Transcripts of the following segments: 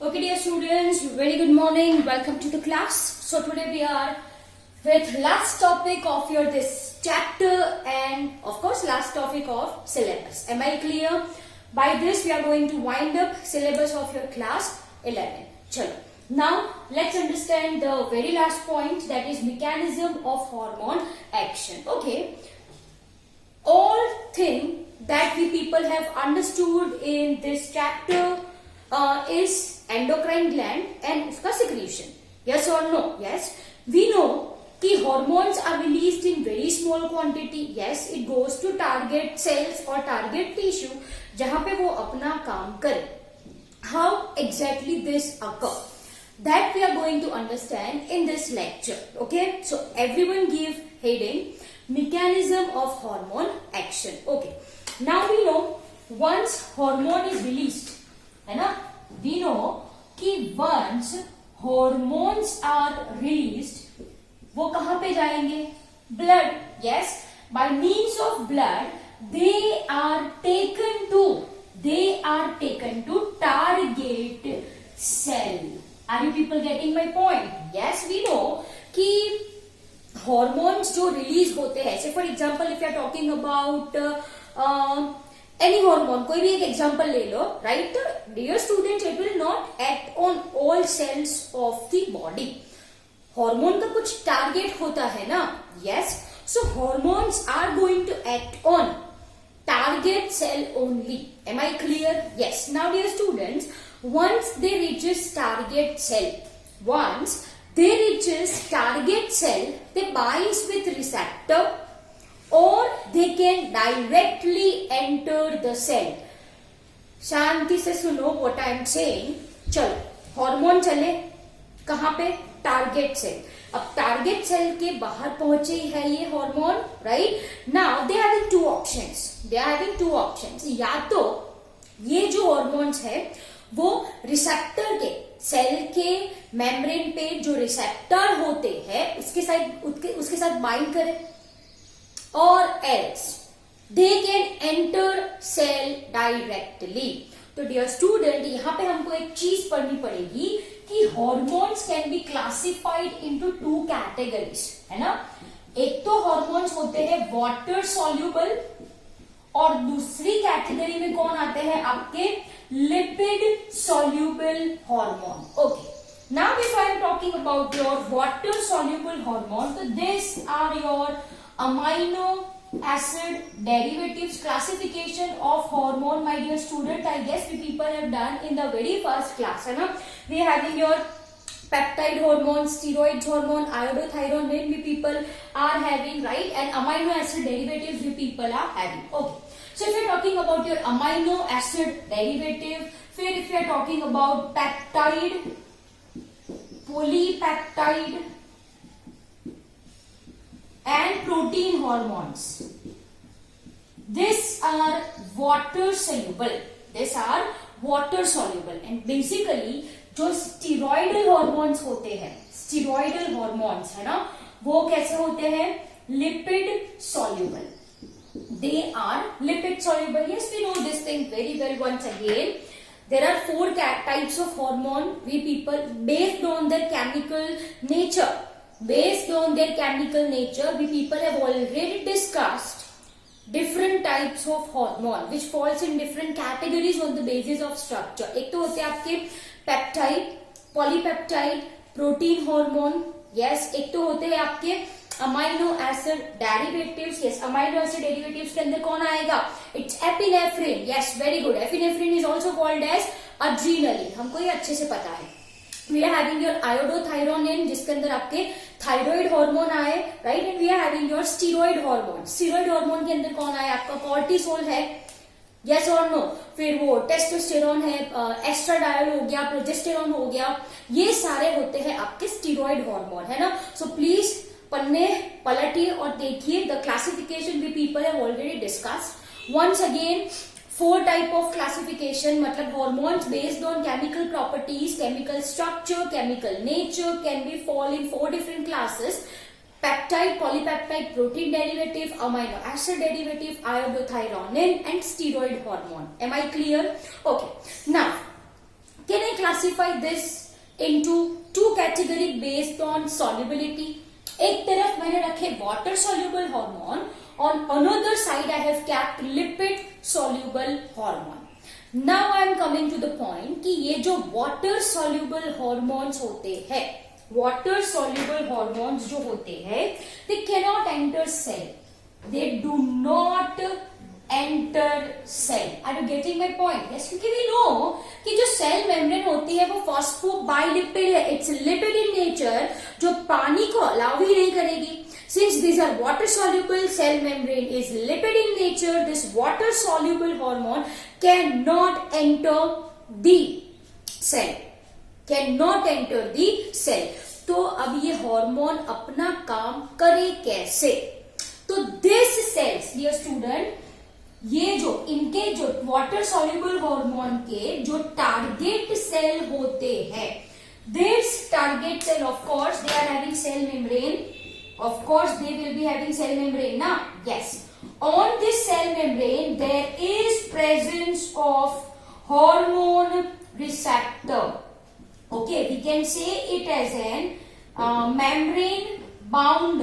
Okay, dear students, very good morning. Welcome to the class. So today we are with last topic of your this chapter and of course last topic of syllabus. Am I clear? By this we are going to wind up syllabus of your class 11. Chalo. Now let's understand the very last point, that is mechanism of hormone action. Okay. All thing that we people have understood in this chapter is endocrine gland and uska secretion. Yes or no? Yes. We know कि hormones are released in very small quantity. Yes, it goes to target cells or target tissue जहाँ पे वो अपना काम करे. How exactly this occur? That we are going to understand in this lecture. Okay. So everyone give heading mechanism of hormone action. Okay. Now we know once hormone is released, है ना? We know कि once hormones are released, वो कहाँ पे जाएंगे? Blood. Yes. By means of blood, they are taken to target cell. Are you people getting my point? Yes, we know कि hormones जो release होते हैं, say for example if you are talking about any hormone, कोई भी एक example ले लो, right? Dear students, it will not act on all cells of the body. Hormone का कुछ target होता है ना? Yes. So hormones are going to act on target cell only. Am I clear? Yes. Now dear students, once they reaches target cell, they binds with receptor or they can directly enter the cell. शांति से सुनो what I am saying. चलो, hormone चले कहाँ पे? Target cell. अब target cell के बाहर पहुंचे है ये hormone, right? Now they having two options. या तो ये जो हार्मोन्स है वो रिसेप्टर के सेल के मेम्ब्रेन पे जो रिसेप्टर होते हैं उसके साथ बाइंड करे, और else they can enter cell directly. तो डियर स्टूडेंट, यहाँ पे हमको एक चीज पढ़नी पड़ेगी कि hormones can be classified into two categories, है ना? एक तो हॉर्मोन्स होते हैं वाटर सॉल्यूबल और दूसरी कैटेगरी में कौन आते हैं आपके? Lipid soluble hormone. Okay. Now if I am talking about your water soluble hormone, तो this are your amino acid derivatives. Classification of hormone, my dear student, I guess we people have done in the very first class, है ना? We are having your peptide hormone, steroid hormone, iodothyronine we people are having, right? And amino acid derivatives we people are having. Okay. So if you are talking about your amino acid derivative, फिर if you are talking about peptide, polypeptide and protein hormones, these are water soluble. And basically जो steroidal hormones होते हैं, steroidal hormones है ना, वो कैसे होते हैं? Lipid soluble. They are lipid soluble. Yes, we know this thing very well. Once again, there are four types of hormone. We people, based on their chemical nature, we people have already discussed different types of hormone which falls in different categories on the basis of structure. एक तो होते हैं आपके peptide, polypeptide, protein hormone. Yes. एक तो होते हैं आपके amino acid derivatives. Yes, amino acid derivatives के अंदर कौन आएगा? It's epinephrine. Yes, very good. Epinephrine is also called as adrenaline. हमको ये अच्छे से पता है. We are having your iodothyronine जिसके अंदर आपके थायराइड हार्मोन आए, right? And we are having your steroid hormone. Steroid hormone के अंदर कौन आए? आपका कॉर्टिसोल है. यस और नो? फिर वो टेस्टोस्टेरोन है, एस्ट्राडायोल हो गया, प्रोजेस्टेरोन हो गया. ये सारे होते हैं आपके स्टीरॉइड हार्मोन, है ना? सो प्लीज पन्ने पलटिए और देखिए. The classification we people have already discussed. Once again, four type of classification, मतलब hormones based on chemical properties, chemical structure, chemical nature can be fall in four different classes: peptide, polypeptide, protein derivative, amino acid derivative, iodothyronine and steroid hormone. Am I clear? Okay. Now Can I classify this into two category based on solubility? एक तरफ मैंने रखे water soluble hormone, on another side I have kept lipid soluble hormone. Now I am coming to the point कि ये जो water soluble hormones होते हैं, water soluble hormones जो होते हैं, they cannot enter cell. They do not enter cell. Are you getting my point? Yes, क्योंकि we know कि जो cell membrane होती है वो phospholipid है. It's lipid in nature, जो पानी को allow ही नहीं करेगी. Since these are water soluble, cell membrane is lipid in nature. This water soluble hormone cannot enter the cell. Cannot enter the cell. तो अब ये हार्मोन अपना काम करे कैसे? तो दिस सेल्स, डियर स्टूडेंट, ये जो इनके जो वाटर सॉल्युबल हार्मोन के जो टारगेट सेल होते हैं, this target cell, of course they are having cell membrane, of course they will be having cell membrane ना, yes. On this cell membrane there is presence of hormone receptor. Okay, we can say it as an membrane bound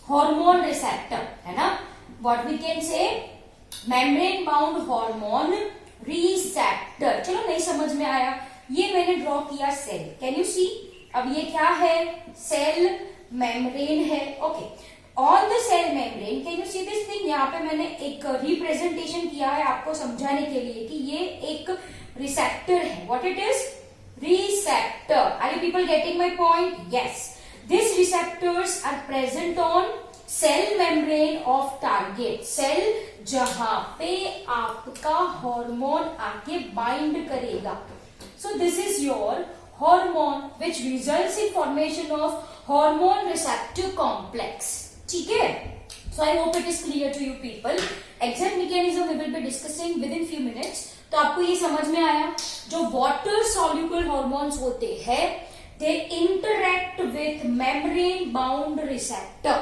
hormone receptor, है ना? What we can say? Membrane bound hormone receptor. चलो नहीं समझ में आया, ये मैंने ड्रॉ किया सेल. कैन यू सी? अब ये क्या है? सेल मेम्ब्रेन है. Okay, on the cell membrane can you see this thing? यहाँ पे मैंने एक रिप्रेजेंटेशन किया है आपको समझाने के लिए कि ये एक रिसेप्टर है. What it is? Receptor. Are you people getting my point? Yes. These receptors are present on cell membrane of target cell, जहां पे आपका हार्मोन आके बाइंड करेगा. So this is your hormone which results in formation of hormone receptor complex. ठीक है? So I hope it is clear to you people. Exact mechanism we will be discussing within few minutes. तो आपको ये समझ में आया, जो water soluble hormones होते हैं, they interact with membrane bound receptor.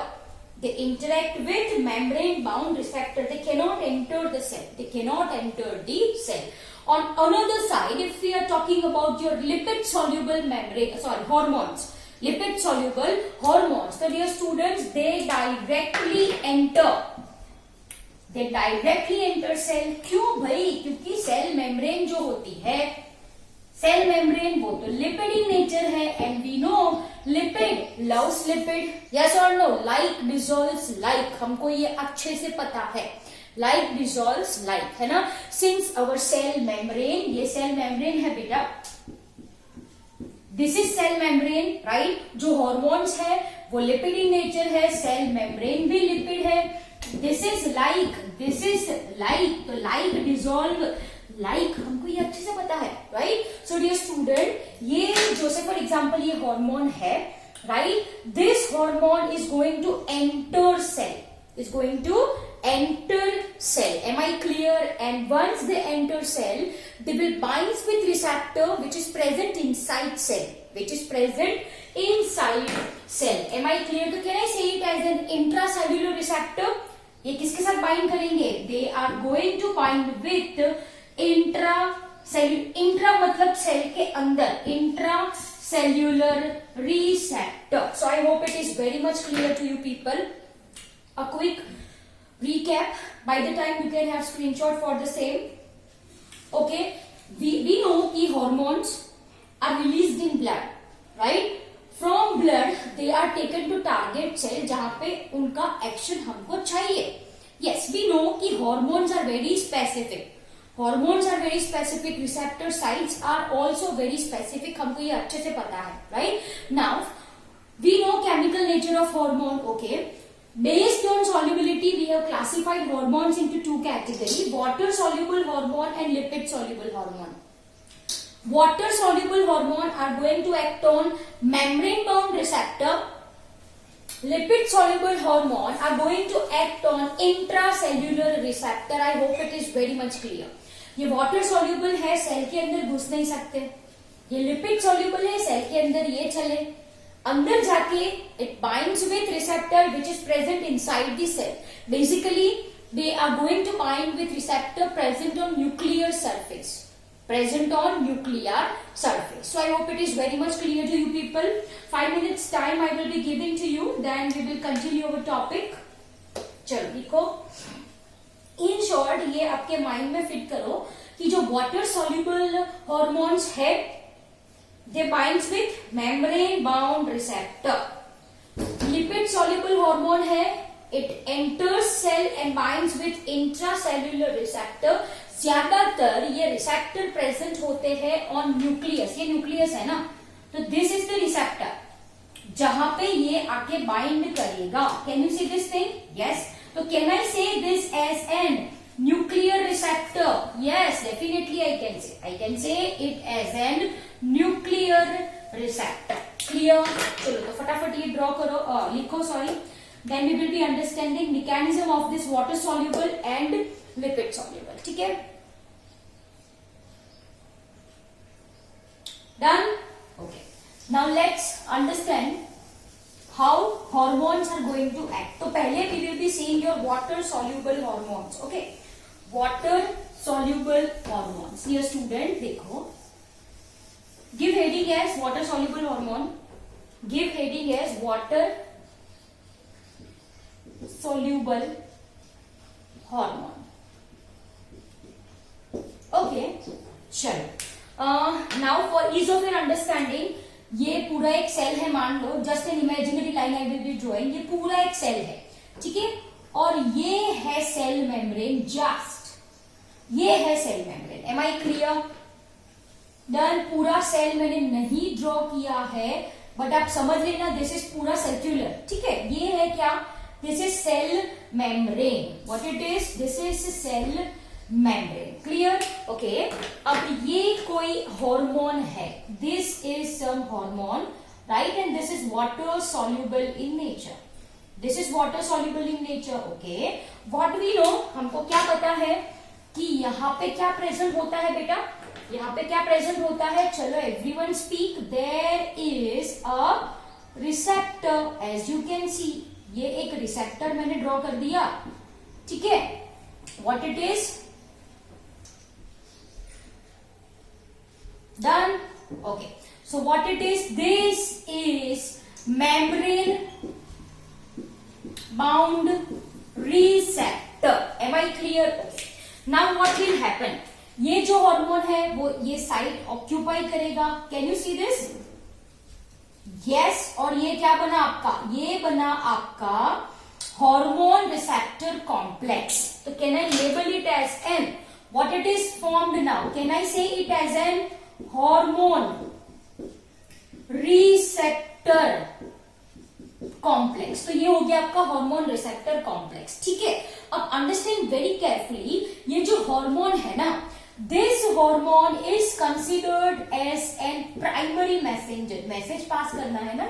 They interact with membrane bound receptor. They cannot enter the cell. They cannot enter the cell. On another side, if we are talking about your lipid soluble membrane, hormones, lipid soluble hormones, so dear students, they directly enter cell. क्यों भाई? क्योंकि cell membrane जो होती है, cell membrane वो तो lipid in nature है, and we know lipid loves lipid. Yes और नो? लाइक डिसॉल्व्स लाइक, हमको ये अच्छे से पता है. लाइक डिसॉल्व्स लाइक, है ना? सिंस अवर सेल मेम्ब्रेन, ये सेल मेम्ब्रेन है बेटा, this is cell membrane, right? जो हॉर्मोन्स है वो लिपिड इन नेचर है, सेल मेम्ब्रेन भी लिपिड है. दिस इज लाइक, तो लाइक डिसॉल्व लाइक, हमको ये अच्छे से पता है, राइट? सो डियर स्टूडेंट, ये जो से फॉर एग्जांपल ये हार्मोन है, right? This hormone is going to enter cell. Am I clear? And once they enter cell, they will bind with receptor which is present inside cell. Am I clear? So can I say it as an intracellular receptor? ये किसके साथ bind करेंगे? They are going to bind with intra मतलब cell के अंदर, intracellular receptor. So I hope it is very much clear to you people. A quick recap, by the time you can have screenshot for the same. Okay, we know कि hormones are released in blood, right? From blood they are taken to target cell जहां पे उनका action हमको चाहिए. Yes, we know कि hormones are very specific. Receptor sites are also very specific. हमको ये अच्छे से पता है, right? Now we know chemical nature of hormone. Okay. Based on solubility, we have classified hormones into two categories: water soluble hormone and lipid soluble hormone. Water soluble hormone are going to act on membrane bound receptor. Lipid soluble hormone are going to act on intracellular receptor. I hope it is very much clear. ये water soluble है, cell के अंदर घुस नहीं सकते. ये lipid soluble है, cell के अंदर ये चले, अंदर जाके it binds with receptor which is present inside the cell. Basically, they are going to bind with receptor present on nuclear surface. present on nuclear surface. So I hope it is very much clear to you people. 5 minutes time I will be giving to you, then we will continue our topic. चलो लिखो. In short ये आपके mind में fit करो कि जो water soluble hormones है they binds with membrane bound receptor. Lipid soluble hormone है it enters cell and binds with intracellular receptor. ज्यादातर ये रिसेप्टर प्रेजेंट होते हैं ऑन न्यूक्लियस. ये न्यूक्लियस है ना, तो दिस इज द रिसेप्टर जहां पे ये आके बाइंड करेगा. Can you see this thing? Yes. तो can I say this as an nuclear receptor? Yes, definitely I can say it as an nuclear receptor. Clear? चलो तो फटाफट ये ड्रॉ करो, लिखो sorry. Then we will be understanding mechanism of this water soluble and lipid soluble. ठीक है, done. Okay, now let's understand how hormones are going to act. तो पहले we will be seeing your water soluble hormones. Okay, water soluble hormones. Dear student देखो, give heading as water soluble hormone. Give heading as water soluble hormone. Okay, चलो. Now for ease of your understanding, ये पूरा एक cell है मान लो. Just an imaginary line I will be drawing. ये पूरा एक सेल है, ठीक है, और ये है सेल मेम्ब्रेन. जस्ट ये है cell membrane. Am I clear? Done. पूरा सेल मैंने नहीं ड्रॉ किया है, बट आप समझ लेना दिस इज पूरा सर्क्यूलर. ठीक है, ये है क्या? This is cell membrane. What it is? This is cell membrane. Clear? Okay. अब ये कोई hormone है. This is some hormone, right? And this is water soluble in nature. This is water soluble in nature. Okay. What we know? हमको क्या पता है कि यहाँ पे क्या प्रेजेंट होता है बेटा? यहाँ पे क्या प्रेजेंट होता है? चलो everyone speak. There is a receptor, as you can see. ये एक रिसेप्टर मैंने ड्रॉ कर दिया. ठीक है, what it is? Done. Okay, so what it is? This is membrane bound receptor. Am I clear? Now what will happen? ये जो hormone है वो ये साइड ऑक्यूपाई करेगा. Can you see this? Yes. और ये क्या बना आपका? ये बना आपका हार्मोन रिसेप्टर कॉम्प्लेक्स. तो can I label it as an? What it is formed now? Can I say it as an hormone receptor complex. तो ये हो गया आपका हार्मोन रिसेप्टर कॉम्प्लेक्स. ठीक है, अब अंडरस्टैंड वेरी केयरफुली. ये जो हार्मोन है ना, this hormone is considered as an primary messenger. Message pass करना है ना.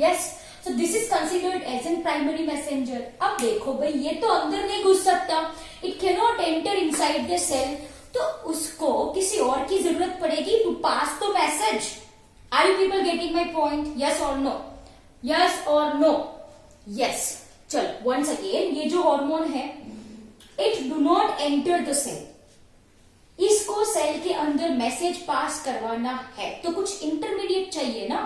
yes, so this is considered as an primary messenger. अब देखो भाई, ये तो अंदर नहीं घुस सकता. it cannot enter inside the cell. तो उसको किसी और की जरूरत पड़ेगी to pass the message. are you people getting my point? yes or no? yes or no? yes. चलो once again, ये जो हार्मोन है it do not enter the cell. इसको सेल के अंदर मैसेज पास करवाना है तो कुछ इंटरमीडिएट चाहिए ना.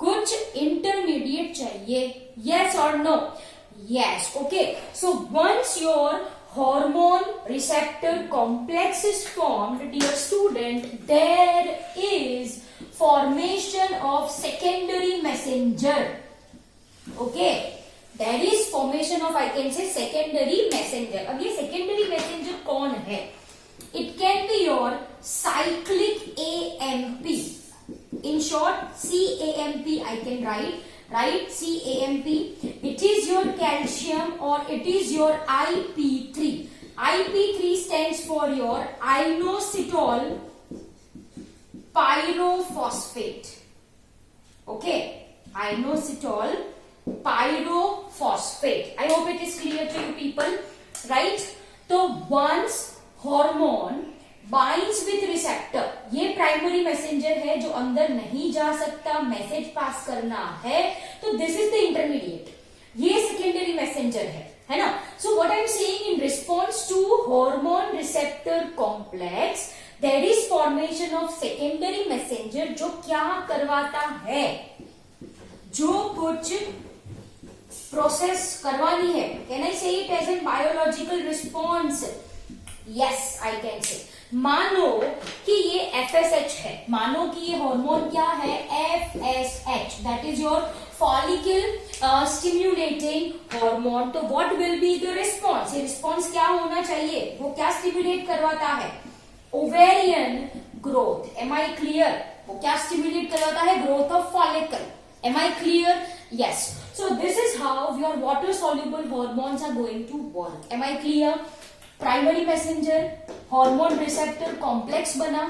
कुछ इंटरमीडिएट चाहिए. यस और no? Yes. Okay, so once your hormone receptor complex is formed, dear student, there is formation of secondary messenger. Okay, there is formation of, I can say, secondary messenger. अब ये secondary messenger कौन है? It can be your cyclic AMP. In short, CAMP I can write, right? CAMP. It is your calcium or it is your IP3. IP3 stands for your inositol pyrophosphate. Okay, inositol pyrophosphate. I hope it is clear to you people, right? So once hormone binds with receptor, ये primary messenger है जो अंदर नहीं जा सकता, message pass करना है, तो दिस इज द इंटरमीडिएट. ये सेकेंडरी मैसेंजर है ना. So what I am saying, in response to hormone receptor complex, there is formation of secondary messenger, जो क्या करवाता है, जो कुछ प्रोसेस करवानी है. Can I say it as an biological response? Yes, I can say. मानो कि ये FSH है, मानो कि ये हार्मोन क्या है, FSH, that is your follicle stimulating hormone. तो what will be the response? ये रिस्पॉन्स क्या होना चाहिए? वो क्या स्टिम्युलेट करवाता है? Ovarian growth. Am I clear? वो क्या स्टिम्युलेट करवाता है? Growth of follicle. Am I clear? Yes. So this is how your water soluble hormones are going to work. Am I clear? Primary messenger, hormone receptor complex बना.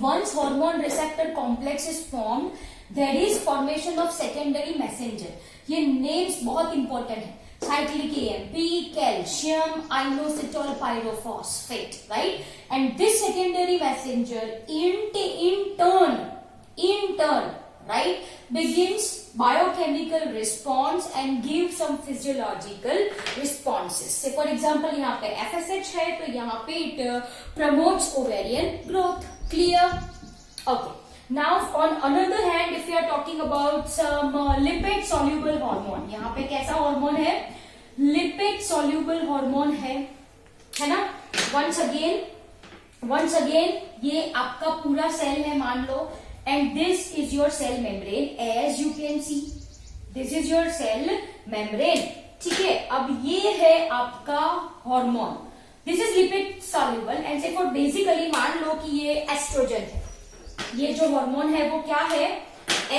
Once hormone receptor complex is formed, there is formation of secondary messenger. ये names बहुत important है. Cyclic AMP, calcium, inositol pyrophosphate, right? And this secondary messenger in turn, right, begins biochemical response and give some physiological responses. Say for example, यहाँ पे FSH है, तो यहाँ पे it promotes ovarian growth. Clear? Okay. Now on another hand, if we are talking about some lipid soluble hormone, यहाँ पे कैसा hormone है? Lipid soluble hormone है ना? Once again ये आपका पूरा सेल है मान लो, and this is your cell membrane. As you can see, this is your cell membrane. ठीक है, अब ये है आपका hormone. This is lipid soluble and say for basically मान लो कि ये एस्ट्रोजन है. ये जो हार्मोन है वो क्या है?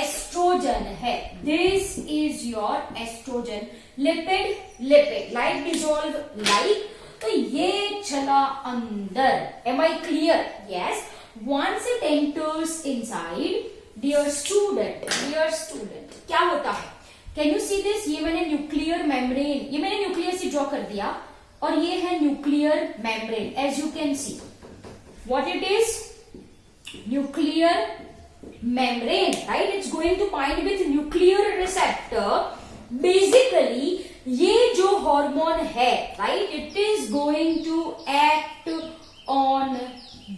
एस्ट्रोजन है. This is your estrogen. Lipid like dissolve like. तो ये चला अंदर. Am I clear? Yes. Once it enters inside, dear student, क्या होता है? Can you see this? ये मैंने न्यूक्लियर मेम्ब्रेन, ये मैंने न्यूक्लियस से ड्रॉ कर दिया, और ये है nuclear membrane. As you can see, what it is? Nuclear membrane, right? It's going to bind with nuclear receptor. Basically, ये जो हार्मोन है, right? It is going to act on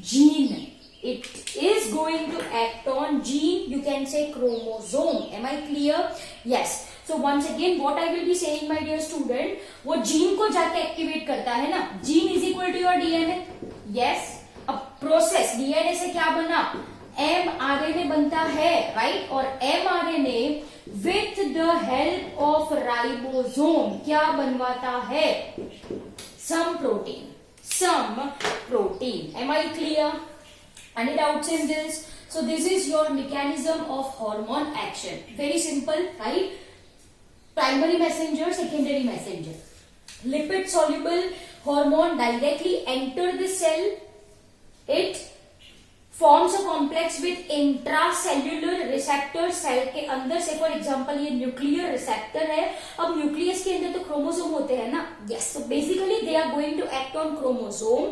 gene. It is going to act on gene, you can say chromosome. Am I clear? Yes. So once again, what I will be saying, my dear student, वो gene को जाके activate करता है ना. Gene is equal to your DNA. Yes. अब process DNA से क्या बना? mRNA बनता है, right? और mRNA with the help of ribosome क्या बनवाता है? Some protein. Am I clear? Any doubts in this? So this is your mechanism of hormone action. Very simple, right? Primary messenger, secondary messenger. Lipid soluble hormone directly enter the cell. It forms a complex with intracellular receptor. Cell के अंदर से for example ये nuclear receptor है. अब nucleus के अंदर तो chromosome होते हैं ना. Yes. So basically they are going to act on chromosome.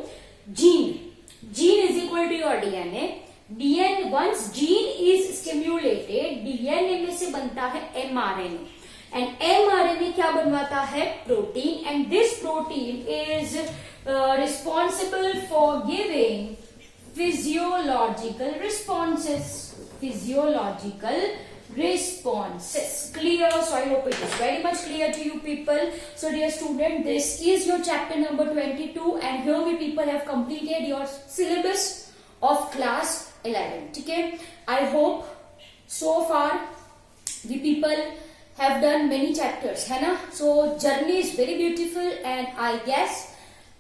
Gene is equal to your DNA. Once gene is stimulated, DNA में से बनता है mRNA. And mRNA क्या बनवाता है? Protein. And this protein is responsible for giving physiological responses. Clear? So I hope it is very much clear to you people. So dear student, this is your chapter number 22 and here we people have completed your syllabus of class 11. Okay? I hope so far we people have done many chapters, है ना? So journey is very beautiful and I guess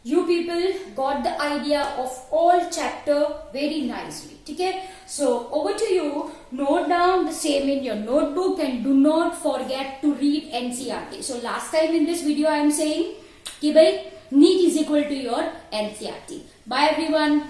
you people got the idea of all chapter very nicely. Okay? So over to you. Note down the same in your notebook and do not forget to read NCERT. So last time in this video I am saying कि भाई NEET is equal to your NCERT. Bye everyone.